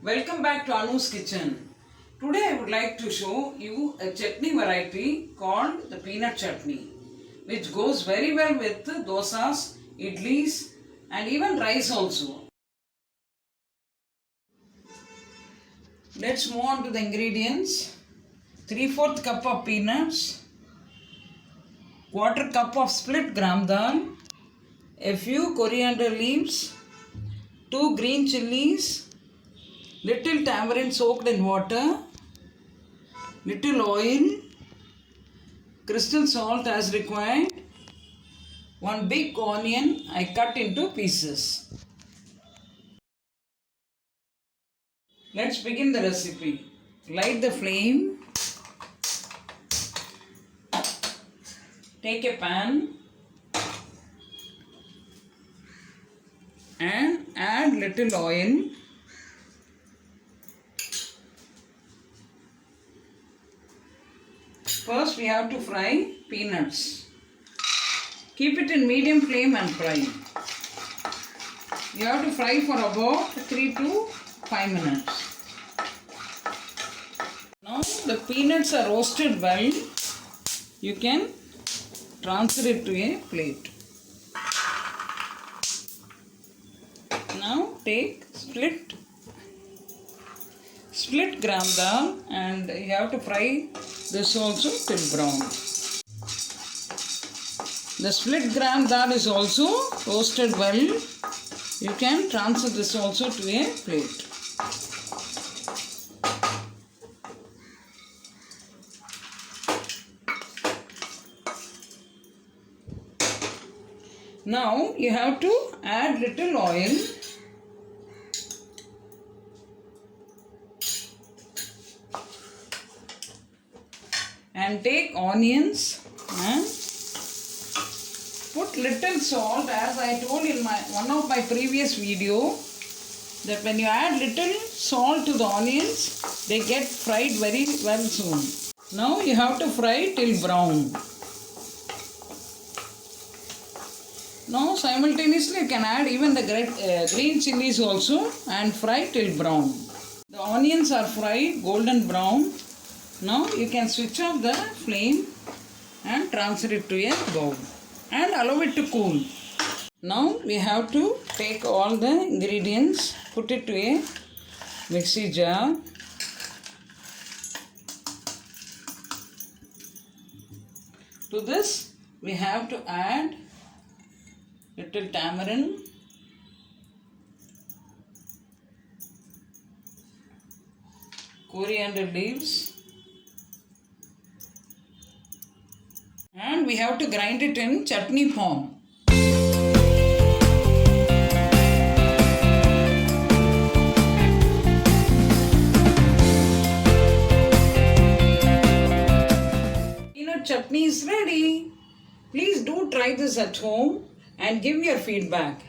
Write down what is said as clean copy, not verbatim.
Welcome back to Anu's kitchen. Today I would like to show you a chutney variety called the peanut chutney, which goes very well with dosas, idlies and even rice also. Let's move on to the ingredients. 3/4 cup of peanuts, 1/4 cup of split gram dal, a few coriander leaves, 2 green chillies, little tamarind soaked in water, little oil, crystal salt as required, 1 big onion I cut into pieces. Let's begin the recipe. Light the flame. Take a pan and add little oil. First we have to fry peanuts. Keep it in medium flame and fry. You have to fry for about 3 to 5 minutes. Now the peanuts are roasted well. You can transfer it to a plate. Now take split gram dal and you have to fry this also till brown. The split gram dal is also roasted well. You can transfer this also to a plate. Now you have to add little oil. And take onions and put little salt, as I told in one of my previous video, that when you add little salt to the onions, they get fried very well soon. Now you have to fry till brown. Now simultaneously you can add even the green chillies also and fry till brown. The onions are fried golden brown. Now you can switch off the flame and transfer it to a bowl and allow it to cool. Now we have to take all the ingredients, put it to a mixie jar. To this we have to add little tamarind, coriander leaves, and we have to grind it in chutney form. Peanut chutney is ready. Please do try this at home and give your feedback.